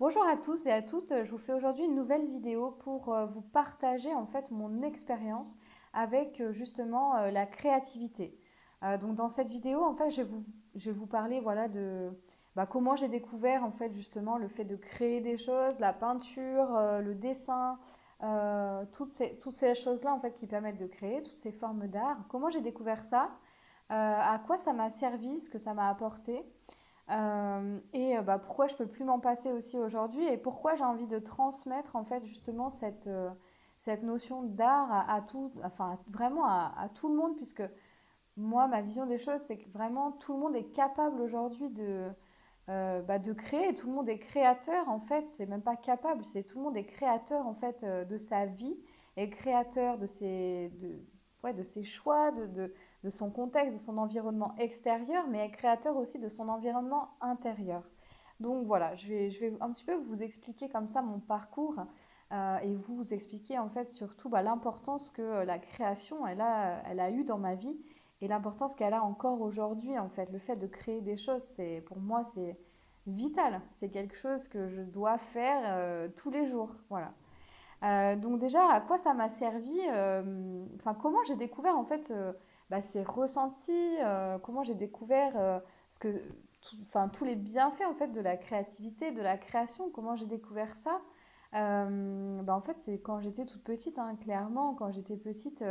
Bonjour à tous et à toutes, je vous fais aujourd'hui une nouvelle vidéo pour vous partager en fait mon expérience avec justement la créativité. Donc dans cette vidéo en fait je vais vous parler voilà de comment j'ai découvert en fait justement le fait de créer des choses, la peinture, le dessin, toutes ces choses-là en fait qui permettent de créer, toutes ces formes d'art. Comment j'ai découvert ça, à quoi ça m'a servi, ce que ça m'a apporté. Pourquoi je peux plus m'en passer aussi aujourd'hui et pourquoi j'ai envie de transmettre en fait justement cette notion d'art à tout, enfin vraiment à tout le monde, puisque moi ma vision des choses c'est que vraiment tout le monde est capable aujourd'hui de créer, tout le monde est créateur en fait, c'est même pas capable, c'est tout le monde est créateur en fait de sa vie et créateur de ses choix, de son contexte, de son environnement extérieur, mais est créateur aussi de son environnement intérieur. Donc voilà, je vais un petit peu vous expliquer comme ça mon parcours et vous expliquer en fait surtout l'importance que la création elle a eu dans ma vie et l'importance qu'elle a encore aujourd'hui en fait. Le fait de créer des choses, pour moi c'est vital, c'est quelque chose que je dois faire tous les jours. Voilà. Donc déjà, à quoi ça m'a servi, enfin comment j'ai découvert en fait ces ressentis, comment j'ai découvert enfin, tous les bienfaits en fait de la créativité, de la création, comment j'ai découvert ça. En fait, c'est quand j'étais toute petite, hein, clairement, quand j'étais petite,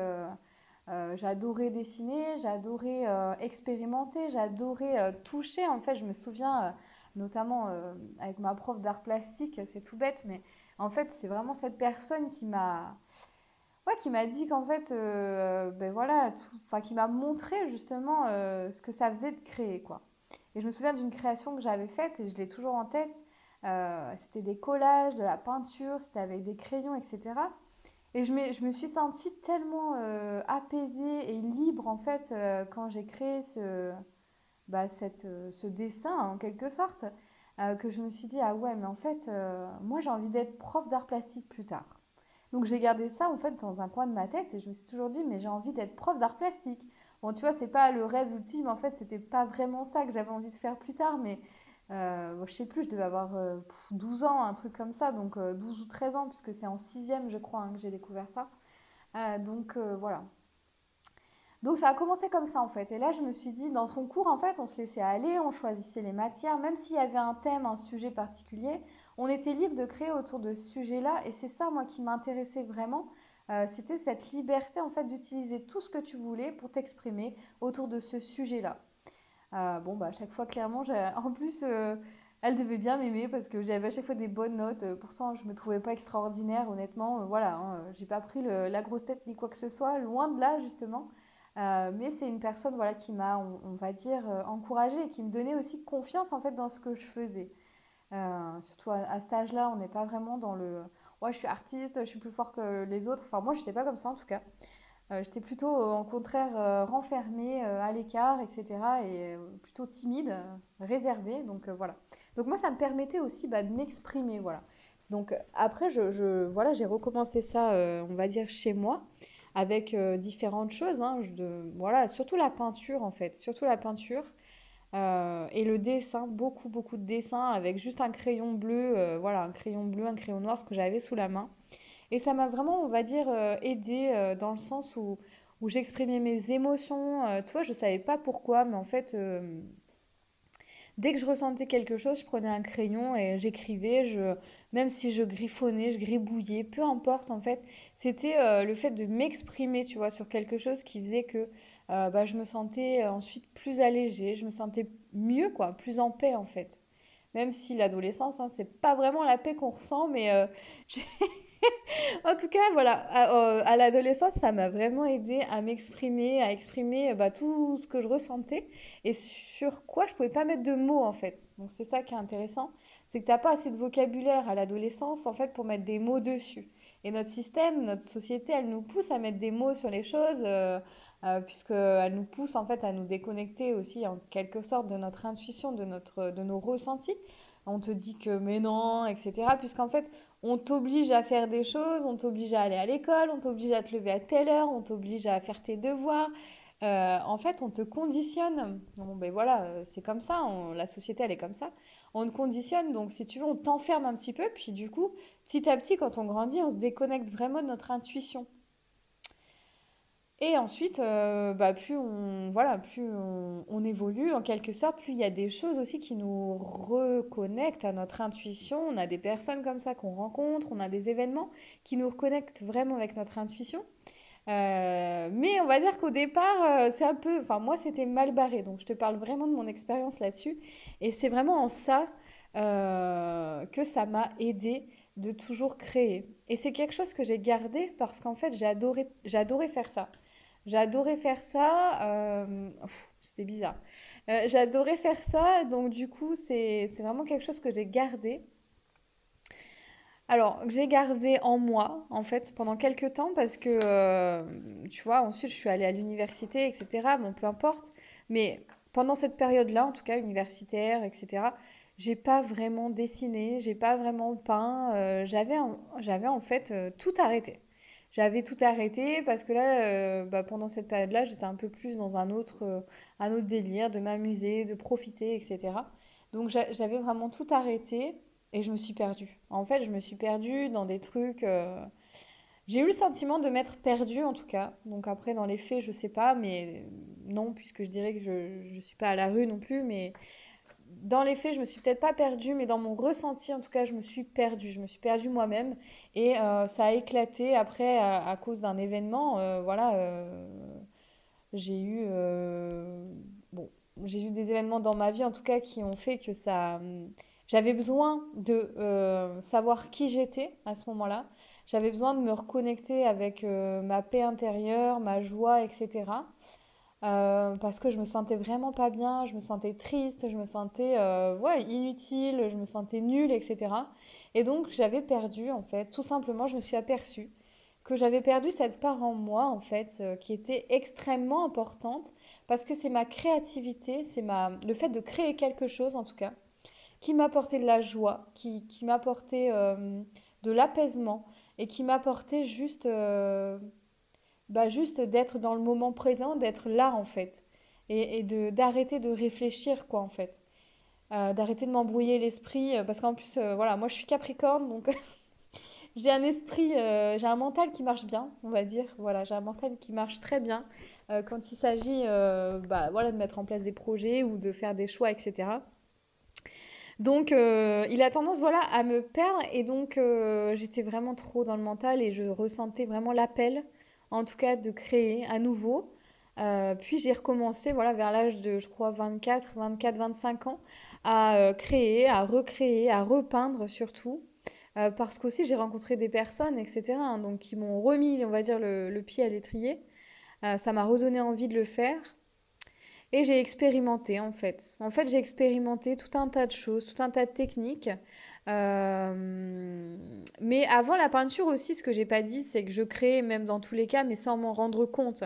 j'adorais dessiner, j'adorais expérimenter, j'adorais toucher. En fait, je me souviens notamment avec ma prof d'art plastique, c'est tout bête, mais en fait, c'est vraiment cette personne qui m'a dit qu'en fait, voilà, enfin, qui m'a montré justement ce que ça faisait de créer, quoi. Et je me souviens d'une création que j'avais faite et je l'ai toujours en tête. C'était des collages, de la peinture, c'était avec des crayons, etc. Et je me suis sentie tellement apaisée et libre en fait quand j'ai créé ce dessin en quelque sorte, que je me suis dit, ah ouais, mais en fait, moi j'ai envie d'être prof d'art plastique plus tard. Donc j'ai gardé ça en fait dans un coin de ma tête et je me suis toujours dit, mais j'ai envie d'être prof d'art plastique. Bon, tu vois, c'est pas le rêve ultime, en fait, c'était pas vraiment ça que j'avais envie de faire plus tard, mais je sais plus, je devais avoir 12 ans, un truc comme ça, donc 12 ou 13 ans, puisque c'est en sixième, je crois, hein, que j'ai découvert ça. Voilà. Donc ça a commencé comme ça en fait. Et là, je me suis dit, dans son cours, en fait, on se laissait aller, on choisissait les matières, même s'il y avait un thème, un sujet particulier, on était libre de créer autour de ce sujet-là. Et c'est ça, moi, qui m'intéressait vraiment. C'était cette liberté, en fait, d'utiliser tout ce que tu voulais pour t'exprimer autour de ce sujet-là. À chaque fois, clairement, en plus, elle devait bien m'aimer parce que j'avais à chaque fois des bonnes notes. Pourtant, je me trouvais pas extraordinaire, honnêtement. Voilà, hein, j'ai pas pris la grosse tête ni quoi que ce soit, loin de là, justement. Mais c'est une personne voilà, qui m'a, on va dire, encouragée et qui me donnait aussi confiance, en fait, dans ce que je faisais. Surtout à cet âge-là, on n'est pas vraiment dans le ouais, je suis artiste, je suis plus fort que les autres. Enfin, moi, j'étais pas comme ça en tout cas. J'étais plutôt, au contraire, renfermée, à l'écart, etc. Et plutôt timide, réservée. Donc voilà. Donc moi, ça me permettait aussi de m'exprimer. Voilà. Donc après, voilà, j'ai recommencé ça, on va dire, chez moi, avec différentes choses. Hein. Voilà, surtout la peinture, en fait. Surtout la peinture. Et le dessin, beaucoup, beaucoup de dessins avec juste un crayon bleu, voilà, un crayon bleu, un crayon noir, ce que j'avais sous la main. Et ça m'a vraiment, on va dire, aidée dans le sens où j'exprimais mes émotions. Tu vois, je savais pas pourquoi, mais en fait, dès que je ressentais quelque chose, je prenais un crayon et j'écrivais. Même si je griffonnais, je gribouillais, peu importe en fait. C'était le fait de m'exprimer, tu vois, sur quelque chose qui faisait que je me sentais ensuite plus allégée, je me sentais mieux, quoi, plus en paix en fait. Même si l'adolescence, hein, c'est pas vraiment la paix qu'on ressent, mais j'ai- en tout cas, voilà, à l'adolescence, ça m'a vraiment aidé à m'exprimer, à exprimer tout ce que je ressentais et sur quoi je pouvais pas mettre de mots en fait. Donc c'est ça qui est intéressant, c'est que t'as pas assez de vocabulaire à l'adolescence en fait pour mettre des mots dessus. Et notre système, notre société, elle nous pousse à mettre des mots sur les choses, puisqu'elle nous pousse en fait à nous déconnecter aussi en quelque sorte de notre intuition, de nos ressentis. On te dit que mais non, etc. Puisqu'en fait, on t'oblige à faire des choses, on t'oblige à aller à l'école, on t'oblige à te lever à telle heure, on t'oblige à faire tes devoirs. En fait, on te conditionne. Bon, ben voilà, c'est comme ça, la société, elle est comme ça. On te conditionne, donc si tu veux, on t'enferme un petit peu, puis du coup, petit à petit, quand on grandit, on se déconnecte vraiment de notre intuition. Et ensuite, bah, plus on évolue, en quelque sorte, plus il y a des choses aussi qui nous reconnectent à notre intuition. On a des personnes comme ça qu'on rencontre, on a des événements qui nous reconnectent vraiment avec notre intuition. Mais on va dire qu'au départ, c'est un peu, enfin moi c'était mal barré, donc je te parle vraiment de mon expérience là-dessus. Et c'est vraiment en ça que ça m'a aidé de toujours créer. Et c'est quelque chose que j'ai gardé parce qu'en fait j'adorais faire ça. J'adorais faire ça, c'était bizarre. J'adorais faire ça, donc du coup c'est vraiment quelque chose que j'ai gardé. Alors, que j'ai gardé en moi, en fait, pendant quelques temps, parce que, tu vois, ensuite, je suis allée à l'université, etc. Bon, peu importe. Mais pendant cette période-là, en tout cas, universitaire, etc., j'ai pas vraiment dessiné, j'ai pas vraiment peint. J'avais en fait tout arrêté. J'avais tout arrêté parce que là, bah, pendant cette période-là, j'étais un peu plus dans un autre délire, de m'amuser, de profiter, etc. Donc, j'avais vraiment tout arrêté. Et je me suis perdue. En fait, je me suis perdue dans des trucs. J'ai eu le sentiment de m'être perdue en tout cas. Donc après, dans les faits, je sais pas, mais non, puisque je dirais que je suis pas à la rue non plus. Mais dans les faits, je me suis peut-être pas perdue, mais dans mon ressenti, en tout cas, je me suis perdue. Je me suis perdue moi-même. Et ça a éclaté après à cause d'un événement. Voilà, j'ai eu. Bon, j'ai eu des événements dans ma vie en tout cas qui ont fait que ça. J'avais besoin de savoir qui j'étais à ce moment-là. J'avais besoin de me reconnecter avec ma paix intérieure, ma joie, etc. Parce que je me sentais vraiment pas bien, je me sentais triste, je me sentais ouais, inutile, je me sentais nulle, etc. Et donc j'avais perdu en fait, tout simplement, je me suis aperçue que j'avais perdu cette part en moi en fait qui était extrêmement importante parce que c'est ma créativité, le fait de créer quelque chose en tout cas qui m'apportait de la joie, qui m'apportait de l'apaisement et qui m'apportait juste bah, juste d'être dans le moment présent, d'être là en fait et d'arrêter de réfléchir quoi en fait. D'arrêter de m'embrouiller l'esprit parce qu'en plus voilà moi je suis Capricorne donc j'ai un esprit, j'ai un mental qui marche bien, on va dire. Voilà, j'ai un mental qui marche très bien quand il s'agit bah, voilà, de mettre en place des projets ou de faire des choix, etc. Donc, il a tendance voilà, à me perdre et donc j'étais vraiment trop dans le mental et je ressentais vraiment l'appel, en tout cas, de créer à nouveau. Puis j'ai recommencé voilà, vers l'âge de, je crois, 24, 25 ans, à créer, à recréer, à repeindre surtout. Parce qu'aussi j'ai rencontré des personnes, etc., hein, donc qui m'ont remis, on va dire, le pied à l'étrier. Ça m'a redonné envie de le faire. Et j'ai expérimenté en fait. En fait, j'ai expérimenté tout un tas de choses, tout un tas de techniques. Mais avant la peinture aussi, ce que j'ai pas dit, c'est que je créais même dans tous les cas, mais sans m'en rendre compte.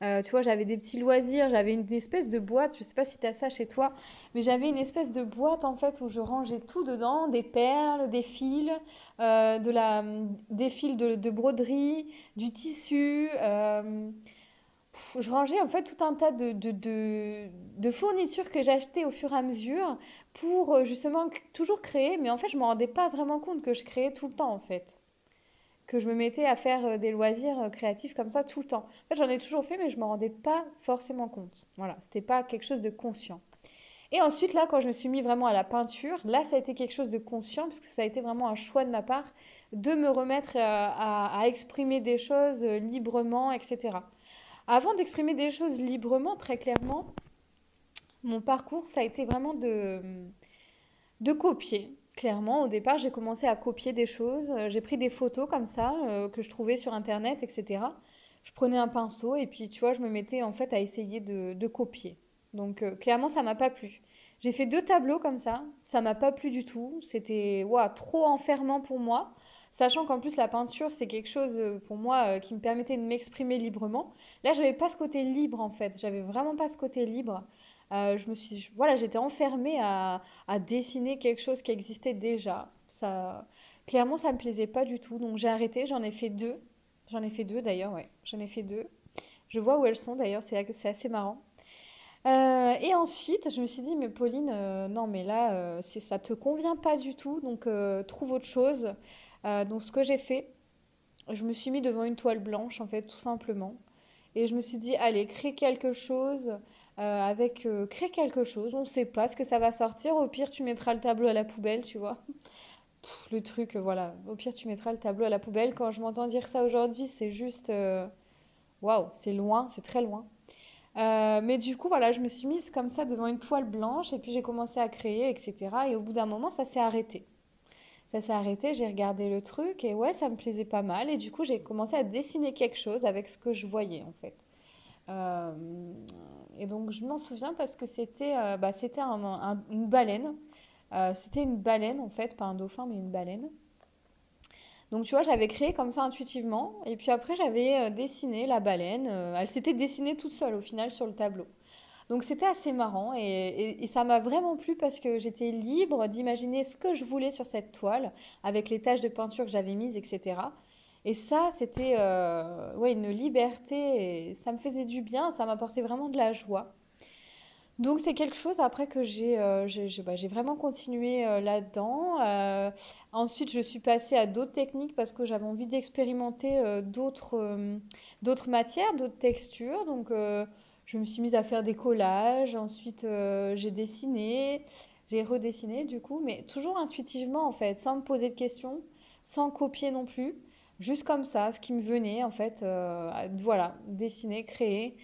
Tu vois, j'avais des petits loisirs, j'avais une espèce de boîte, je sais pas si tu as ça chez toi, mais j'avais une espèce de boîte en fait où je rangeais tout dedans, des perles, des fils, des fils de broderie, du tissu. Je rangeais en fait tout un tas de fournitures que j'achetais au fur et à mesure pour justement toujours créer, mais en fait je ne me rendais pas vraiment compte que je créais tout le temps en fait. Que je me mettais à faire des loisirs créatifs comme ça tout le temps. En fait j'en ai toujours fait mais je ne me rendais pas forcément compte. Voilà, c'était pas quelque chose de conscient. Et ensuite là quand je me suis mis vraiment à la peinture, là ça a été quelque chose de conscient parce que ça a été vraiment un choix de ma part de me remettre à exprimer des choses librement, etc. Avant d'exprimer des choses librement, très clairement, mon parcours, ça a été vraiment de copier. Clairement, au départ, j'ai commencé à copier des choses. J'ai pris des photos comme ça que je trouvais sur Internet, etc. Je prenais un pinceau et puis, tu vois, je me mettais en fait à essayer de copier. Donc, clairement, ça m'a pas plu. J'ai fait deux tableaux comme ça m'a pas plu du tout. C'était ouah, trop enfermant pour moi. Sachant qu'en plus, la peinture, c'est quelque chose pour moi qui me permettait de m'exprimer librement. Là, j'avais pas ce côté libre en fait. J'avais vraiment pas ce côté libre. Voilà, j'étais enfermée à dessiner quelque chose qui existait déjà. Clairement, ça me plaisait pas du tout. Donc j'ai arrêté. J'en ai fait deux. J'en ai fait deux d'ailleurs, ouais. J'en ai fait deux. Je vois où elles sont d'ailleurs, c'est assez marrant. Et ensuite, je me suis dit, mais Pauline, non, mais là, ça te convient pas du tout, donc trouve autre chose. Donc, ce que j'ai fait, je me suis mis devant une toile blanche, en fait, tout simplement. Et je me suis dit, allez, crée quelque chose. On ne sait pas ce que ça va sortir. Au pire, tu mettras le tableau à la poubelle, tu vois. Le truc, voilà. Au pire, tu mettras le tableau à la poubelle. Quand je m'entends dire ça aujourd'hui, c'est juste, waouh, c'est loin, c'est très loin. Mais du coup, voilà, je me suis mise comme ça devant une toile blanche et puis j'ai commencé à créer, etc. Et au bout d'un moment, ça s'est arrêté. Ça s'est arrêté, j'ai regardé le truc et ouais, ça me plaisait pas mal. Et du coup, j'ai commencé à dessiner quelque chose avec ce que je voyais en fait. Euh, et donc, je m'en souviens parce que c'était une baleine. C'était une baleine en fait, pas un dauphin, mais une baleine. Donc, tu vois, j'avais créé comme ça intuitivement. Et puis après, j'avais dessiné la baleine. Elle s'était dessinée toute seule au final sur le tableau. Donc c'était assez marrant et ça m'a vraiment plu parce que j'étais libre d'imaginer ce que je voulais sur cette toile avec les taches de peinture que j'avais mises, etc. Et ça, c'était ouais, une liberté et ça me faisait du bien, ça m'apportait vraiment de la joie. Donc c'est quelque chose après que j'ai vraiment continué là-dedans. Ensuite, je suis passée à d'autres techniques parce que j'avais envie d'expérimenter d'autres matières, d'autres textures. Donc je me suis mise à faire des collages. Ensuite, j'ai dessiné, j'ai redessiné du coup, mais toujours intuitivement en fait, sans me poser de questions, sans copier non plus. Juste comme ça, ce qui me venait en fait, voilà, dessiner, créer.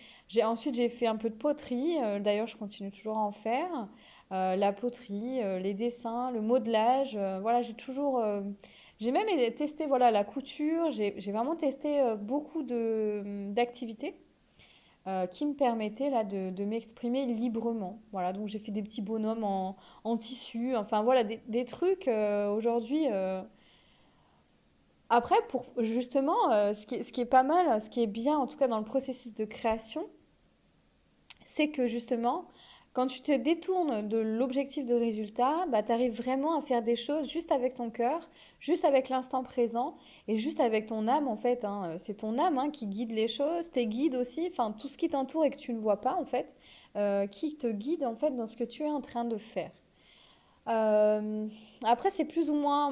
Ensuite, j'ai fait un peu de poterie. D'ailleurs, je continue toujours à en faire. La poterie, les dessins, le modelage. Voilà, j'ai même testé voilà, la couture. J'ai vraiment testé beaucoup d'activités qui me permettaient là, de m'exprimer librement. Voilà, donc j'ai fait des petits bonhommes en tissu. Enfin, voilà, des trucs aujourd'hui. Après, pour justement, ce qui est pas mal, ce qui est bien en tout cas dans le processus de création, c'est que justement, quand tu te détournes de l'objectif de résultat, bah, tu arrives vraiment à faire des choses juste avec ton cœur, juste avec l'instant présent et juste avec ton âme en fait, hein. C'est ton âme hein, qui guide les choses, tes guides aussi, enfin tout ce qui t'entoure et que tu ne vois pas en fait, qui te guide en fait dans ce que tu es en train de faire. Euh, Après,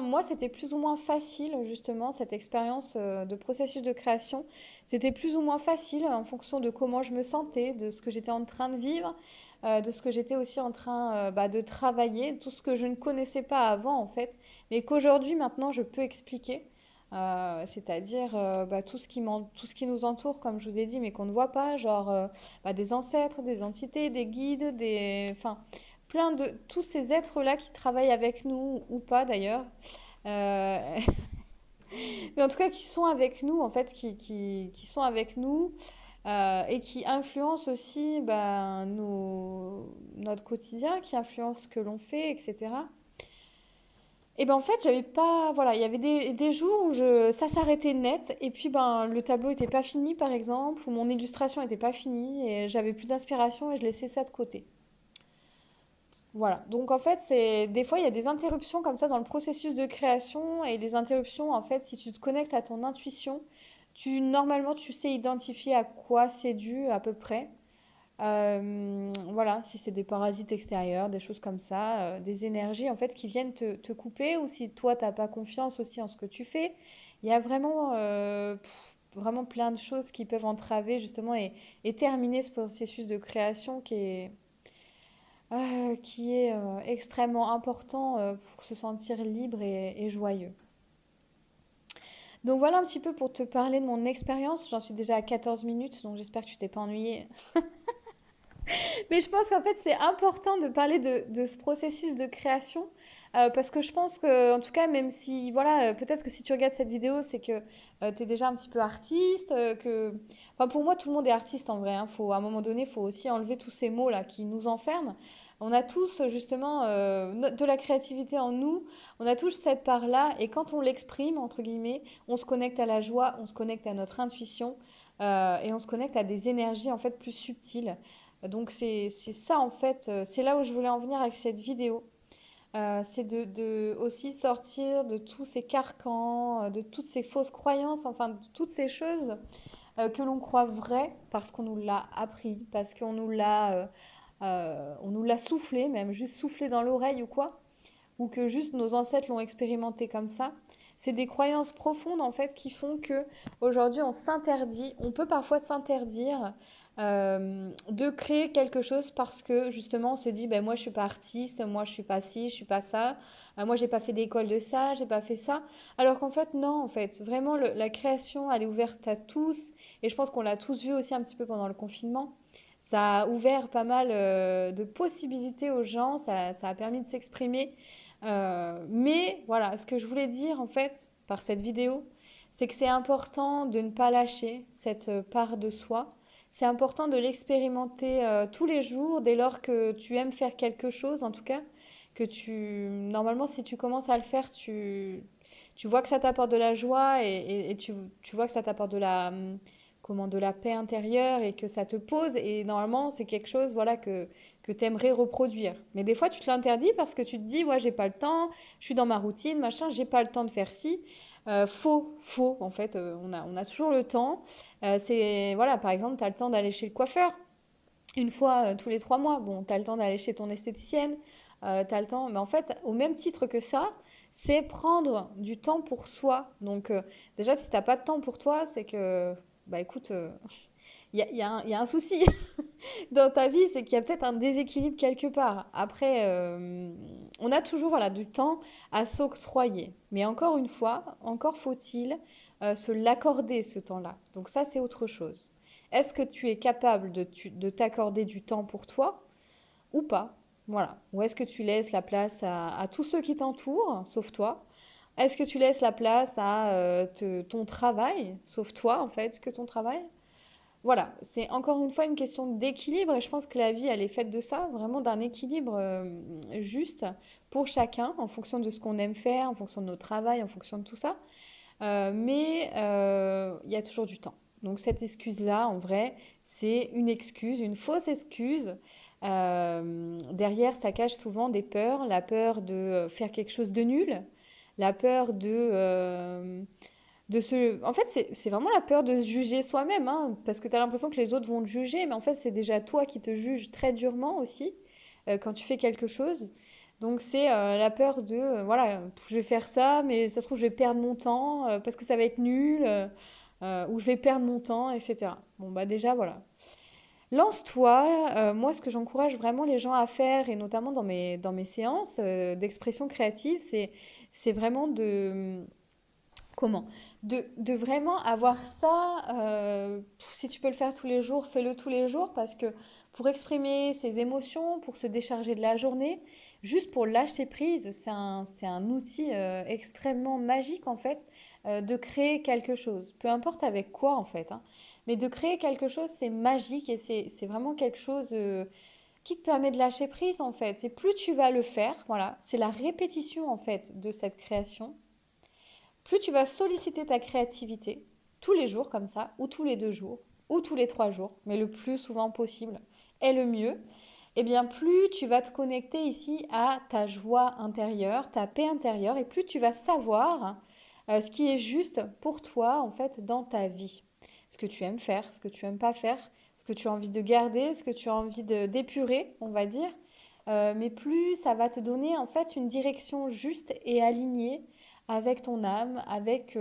moi, c'était plus ou moins facile, justement, cette expérience de processus de création. C'était plus ou moins facile en fonction de comment je me sentais, de ce que j'étais en train de vivre, de ce que j'étais aussi en train de travailler, tout ce que je ne connaissais pas avant, en fait, mais qu'aujourd'hui, maintenant, je peux expliquer. C'est-à-dire tout ce qui nous entoure, comme je vous ai dit, mais qu'on ne voit pas, genre des ancêtres, des entités, des guides, enfin, plein de tous ces êtres-là qui travaillent avec nous ou pas d'ailleurs, euh, mais en tout cas qui sont avec nous en fait, qui sont avec nous et qui influencent aussi notre quotidien, qui influencent ce que l'on fait, etc. Et ben en fait, j'avais pas, voilà, il y avait des jours où ça s'arrêtait net et puis ben le tableau était pas fini par exemple, ou mon illustration était pas finie et j'avais plus d'inspiration et je laissais ça de côté. Voilà. Donc en fait, des fois il y a des interruptions comme ça dans le processus de création et les interruptions en fait, si tu te connectes à ton intuition, normalement tu sais identifier à quoi c'est dû à peu près. Voilà, si c'est des parasites extérieurs, des choses comme ça, des énergies en fait qui viennent te couper ou si toi t'as pas confiance aussi en ce que tu fais, il y a vraiment plein de choses qui peuvent entraver justement et terminer ce processus de création qui est extrêmement important pour se sentir libre et joyeux. Donc voilà un petit peu pour te parler de mon expérience. J'en suis déjà à 14 minutes, donc j'espère que tu t'es pas ennuyé. Mais je pense qu'en fait, c'est important de parler de ce processus de création parce que je pense que, en tout cas, même si, voilà, peut-être que si tu regardes cette vidéo, c'est que tu es déjà un petit peu artiste, Enfin, pour moi, tout le monde est artiste en vrai, hein. À un moment donné, il faut aussi enlever tous ces mots-là qui nous enferment. On a tous, justement, de la créativité en nous, on a tous cette part-là et quand on l'exprime, entre guillemets, on se connecte à la joie, on se connecte à notre intuition et on se connecte à des énergies, en fait, plus subtiles. Donc c'est ça en fait, c'est là où je voulais en venir avec cette vidéo. C'est de aussi sortir de tous ces carcans, de toutes ces fausses croyances, enfin de toutes ces choses que l'on croit vrai parce qu'on nous l'a appris, parce on nous l'a soufflé, même juste soufflé dans l'oreille ou quoi, ou que juste nos ancêtres l'ont expérimenté comme ça. C'est des croyances profondes en fait qui font que aujourd'hui on peut parfois s'interdire de créer quelque chose parce que justement on se dit ben moi je suis pas artiste, moi je suis pas ci, je suis pas ça, moi j'ai pas fait d'école de ça, j'ai pas fait ça. Alors qu'en fait non, en fait vraiment la création elle est ouverte à tous et je pense qu'on l'a tous vu aussi un petit peu pendant le confinement. Ça a ouvert pas mal de possibilités aux gens, ça a permis de s'exprimer. Mais voilà, ce que je voulais dire en fait par cette vidéo, c'est que c'est important de ne pas lâcher cette part de soi. C'est important de l'expérimenter tous les jours, dès lors que tu aimes faire quelque chose, en tout cas, normalement, si tu commences à le faire, tu vois que ça t'apporte de la joie et tu vois que ça t'apporte de la paix intérieure et que ça te pose. Et normalement, c'est quelque chose, voilà, que tu aimerais reproduire. Mais des fois, tu te l'interdis parce que tu te dis, ouais, j'ai pas le temps, je suis dans ma routine, machin, j'ai pas le temps de faire ci. Faux, en fait, on a toujours le temps. Voilà, par exemple, tu as le temps d'aller chez le coiffeur une fois tous les 3 mois. Bon, tu as le temps d'aller chez ton esthéticienne, tu as le temps. Mais en fait, au même titre que ça, c'est prendre du temps pour soi. Donc, déjà, si tu n'as pas de temps pour toi, c'est que, bah écoute, il y a un souci dans ta vie, c'est qu'il y a peut-être un déséquilibre quelque part. Après, on a toujours voilà, du temps à s'octroyer. Mais encore une fois, encore faut-il se l'accorder ce temps-là. Donc ça, c'est autre chose. Est-ce que tu es capable de t'accorder du temps pour toi ou pas? Voilà. Ou est-ce que tu laisses la place à tous ceux qui t'entourent, sauf toi? Est-ce que tu laisses la place à ton travail, sauf toi en fait, que ton travail? Voilà, c'est encore une fois une question d'équilibre et je pense que la vie, elle est faite de ça, vraiment d'un équilibre juste pour chacun en fonction de ce qu'on aime faire, en fonction de notre travail, en fonction de tout ça. Mais il y a toujours du temps. Donc cette excuse-là, en vrai, c'est une excuse, une fausse excuse. Derrière, ça cache souvent des peurs, la peur de faire quelque chose de nul, la peur en fait, c'est vraiment la peur de se juger soi-même, hein, parce que tu as l'impression que les autres vont te juger, mais en fait, c'est déjà toi qui te juges très durement aussi quand tu fais quelque chose. Donc, c'est la peur de, voilà, je vais faire ça, mais ça se trouve, je vais perdre mon temps parce que ça va être nul, ou je vais perdre mon temps, etc. Bon, bah déjà, voilà. Lance-toi. Moi, ce que j'encourage vraiment les gens à faire, et notamment dans mes séances d'expression créative, c'est vraiment comment? De vraiment avoir ça, si tu peux le faire tous les jours, fais-le tous les jours parce que pour exprimer ses émotions, pour se décharger de la journée, juste pour lâcher prise, c'est un outil extrêmement magique en fait de créer quelque chose. Peu importe avec quoi en fait, hein. Mais de créer quelque chose, c'est magique et c'est vraiment quelque chose qui te permet de lâcher prise en fait. Et plus tu vas le faire, voilà, c'est la répétition en fait de cette création plus tu vas solliciter ta créativité, tous les jours comme ça, ou tous les 2 jours, ou tous les 3 jours, mais le plus souvent possible est le mieux, et bien plus tu vas te connecter ici à ta joie intérieure, ta paix intérieure, et plus tu vas savoir ce qui est juste pour toi en fait dans ta vie. Ce que tu aimes faire, ce que tu aimes pas faire, ce que tu as envie de garder, ce que tu as envie d'épurer, on va dire. Mais plus ça va te donner en fait une direction juste et alignée avec ton âme, avec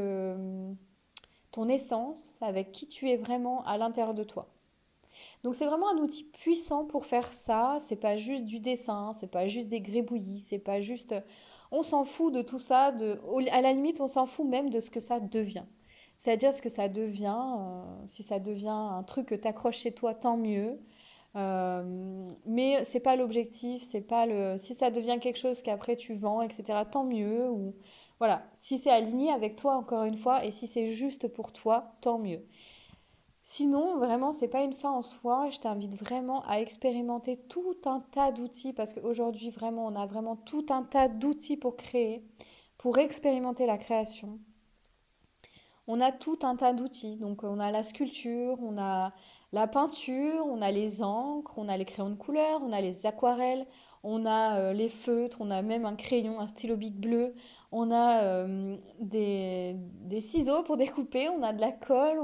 ton essence, avec qui tu es vraiment à l'intérieur de toi. Donc c'est vraiment un outil puissant pour faire ça. C'est pas juste du dessin, c'est pas juste des gribouillis, c'est pas juste. On s'en fout de tout ça. À la limite, on s'en fout même de ce que ça devient. C'est-à-dire ce que ça devient. Si ça devient un truc que tu accroches chez toi, tant mieux. Mais c'est pas l'objectif, c'est pas le. Si ça devient quelque chose qu'après tu vends, etc., tant mieux. Ou voilà, si c'est aligné avec toi encore une fois, et si c'est juste pour toi, tant mieux. Sinon, vraiment, c'est pas une fin en soi. Je t'invite vraiment à expérimenter tout un tas d'outils parce qu'aujourd'hui, vraiment, on a vraiment tout un tas d'outils pour créer, pour expérimenter la création. On a tout un tas d'outils. Donc, on a la sculpture, on a la peinture, on a les encres, on a les crayons de couleur, on a les aquarelles, on a les feutres, on a même un crayon, un stylo bic bleu, on a des ciseaux pour découper, on a de la colle,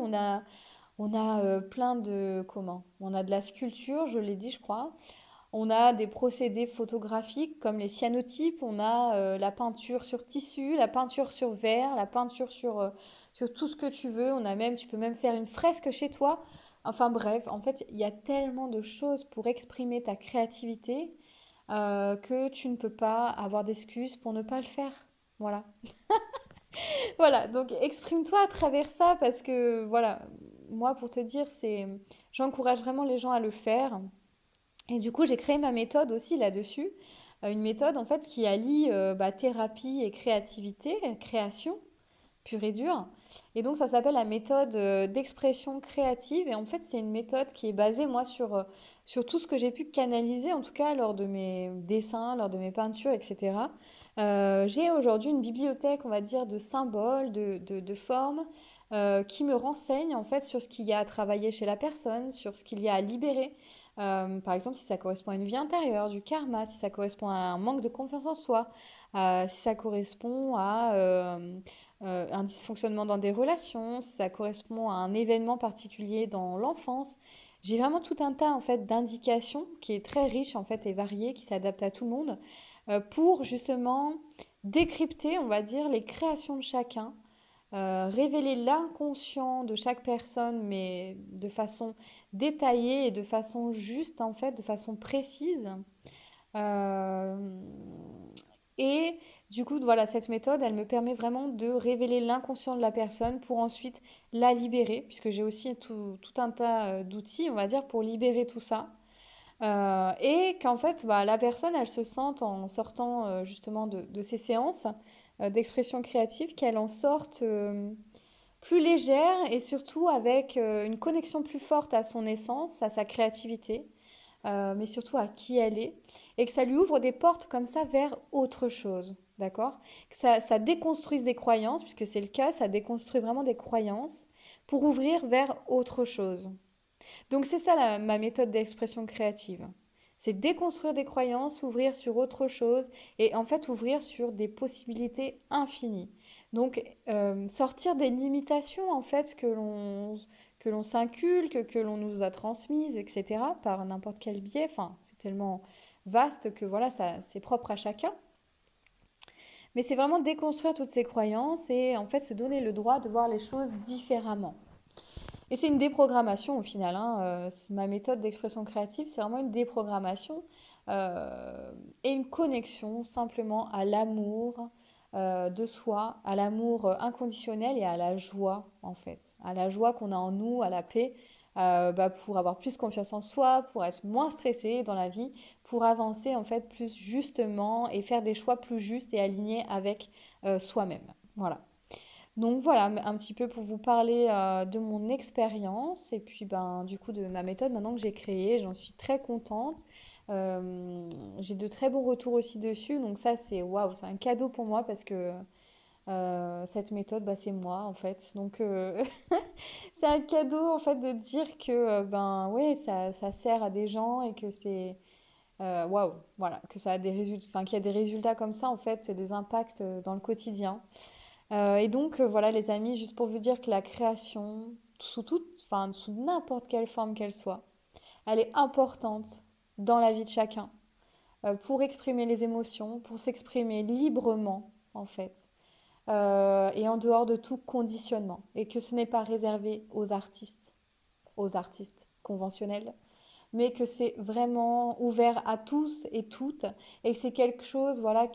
On a plein de... Comment? On a de la sculpture, je l'ai dit, je crois. On a des procédés photographiques comme les cyanotypes, on a la peinture sur tissu, la peinture sur verre, la peinture sur tout ce que tu veux. On a même, tu peux même faire une fresque chez toi. Enfin bref, en fait, il y a tellement de choses pour exprimer ta créativité que tu ne peux pas avoir d'excuses pour ne pas le faire. Voilà. Voilà, donc exprime-toi à travers ça parce que voilà, moi pour te dire, j'encourage vraiment les gens à le faire. Et du coup, j'ai créé ma méthode aussi là-dessus. Une méthode en fait qui allie thérapie et créativité, création pure et dure. Et donc ça s'appelle la méthode d'expression créative. Et en fait, c'est une méthode qui est basée moi sur tout ce que j'ai pu canaliser, en tout cas lors de mes dessins, lors de mes peintures, etc. J'ai aujourd'hui une bibliothèque, on va dire, de symboles, de formes qui me renseignent en fait sur ce qu'il y a à travailler chez la personne, sur ce qu'il y a à libérer. Par exemple, si ça correspond à une vie intérieure, du karma, si ça correspond à un manque de confiance en soi, si ça correspond à un dysfonctionnement dans des relations, si ça correspond à un événement particulier dans l'enfance. J'ai vraiment tout un tas en fait d'indications qui est très riche en fait et varié, qui s'adapte à tout le monde, pour justement décrypter, on va dire, les créations de chacun, révéler l'inconscient de chaque personne, mais de façon détaillée et de façon juste, en fait, de façon précise. Euh, et du coup, voilà, cette méthode, elle me permet vraiment de révéler l'inconscient de la personne pour ensuite la libérer, puisque j'ai aussi tout un tas d'outils, on va dire, pour libérer tout ça. Et qu'en fait, bah, la personne, elle se sente en sortant justement de ces séances d'expression créative, qu'elle en sorte plus légère et surtout avec une connexion plus forte à son essence, à sa créativité, mais surtout à qui elle est, et que ça lui ouvre des portes comme ça vers autre chose, d'accord? Que ça déconstruise des croyances, puisque c'est le cas, ça déconstruit vraiment des croyances pour ouvrir vers autre chose. Donc c'est ça ma méthode d'expression créative. C'est déconstruire des croyances, ouvrir sur autre chose et en fait ouvrir sur des possibilités infinies. Donc sortir des limitations en fait que l'on s'inculque, que l'on nous a transmises, etc. par n'importe quel biais. Enfin, c'est tellement vaste que voilà, ça c'est propre à chacun. Mais c'est vraiment déconstruire toutes ces croyances et en fait se donner le droit de voir les choses différemment. Et c'est une déprogrammation au final, hein. Ma méthode d'expression créative, c'est vraiment une déprogrammation et une connexion simplement à l'amour de soi, à l'amour inconditionnel et à la joie en fait. À la joie qu'on a en nous, à la paix, pour avoir plus confiance en soi, pour être moins stressé dans la vie, pour avancer en fait plus justement et faire des choix plus justes et alignés avec soi-même. Voilà. Donc voilà, un petit peu pour vous parler de mon expérience et puis ben, du coup de ma méthode maintenant que j'ai créée, j'en suis très contente. J'ai de très bons retours aussi dessus, donc ça c'est waouh, c'est un cadeau pour moi parce que cette méthode, bah, c'est moi en fait. Donc c'est un cadeau en fait de dire que ben ouais, ça sert à des gens et que c'est waouh, voilà, que ça a des résultats, enfin qu'il y a des résultats comme ça en fait, c'est des impacts dans le quotidien. Et donc, voilà, les amis, juste pour vous dire que la création, enfin, sous n'importe quelle forme qu'elle soit, elle est importante dans la vie de chacun pour exprimer les émotions, pour s'exprimer librement, en fait, et en dehors de tout conditionnement. Et que ce n'est pas réservé aux artistes conventionnels, mais que c'est vraiment ouvert à tous et toutes, et que c'est quelque chose, voilà,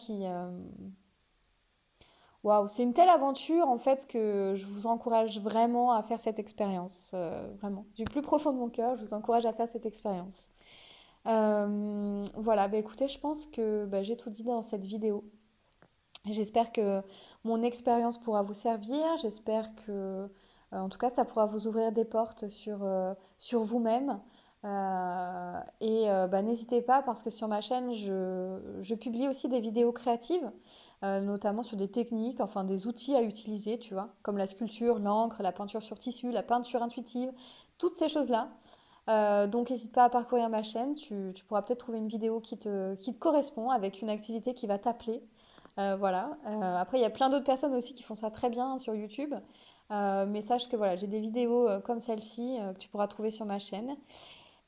waouh, c'est une telle aventure en fait que je vous encourage vraiment à faire cette expérience, vraiment. Du plus profond de mon cœur, je vous encourage à faire cette expérience. Voilà, bah écoutez, je pense que bah, j'ai tout dit dans cette vidéo. J'espère que mon expérience pourra vous servir. J'espère que, en tout cas, ça pourra vous ouvrir des portes sur vous-même. Bah, n'hésitez pas parce que sur ma chaîne, je publie aussi des vidéos créatives, notamment sur des techniques, enfin des outils à utiliser, tu vois, comme la sculpture, l'encre, la peinture sur tissu, la peinture intuitive, toutes ces choses-là. Donc n'hésite pas à parcourir ma chaîne, tu pourras peut-être trouver une vidéo qui te correspond avec une activité qui va t'appeler. Voilà. Après, il y a plein d'autres personnes aussi qui font ça très bien sur YouTube. Mais sache que voilà, j'ai des vidéos comme celle-ci que tu pourras trouver sur ma chaîne.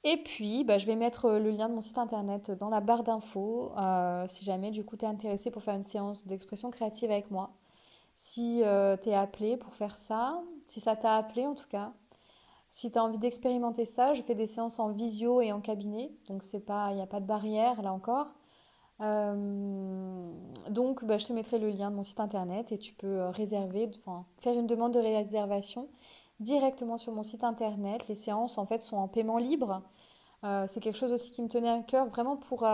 Et puis, bah, je vais mettre le lien de mon site internet dans la barre d'infos si jamais du coup tu es intéressé pour faire une séance d'expression créative avec moi. Si tu es appelé pour faire ça, si ça t'a appelé en tout cas, si tu as envie d'expérimenter ça, je fais des séances en visio et en cabinet, donc c'est pas, il n'y a pas de barrière là encore. Donc, bah, je te mettrai le lien de mon site internet et tu peux réserver, enfin, faire une demande de réservation directement sur mon site internet. Les séances en fait sont en paiement libre. C'est quelque chose aussi qui me tenait à cœur vraiment pour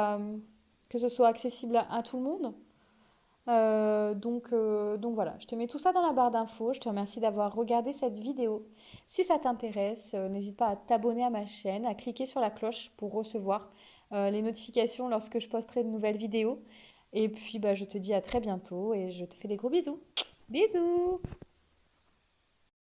que ce soit accessible à tout le monde. Donc voilà, je te mets tout ça dans la barre d'infos. Je te remercie d'avoir regardé cette vidéo. Si ça t'intéresse, n'hésite pas à t'abonner à ma chaîne, à cliquer sur la cloche pour recevoir les notifications lorsque je posterai de nouvelles vidéos. Et puis bah, je te dis à très bientôt et je te fais des gros bisous. Bisous!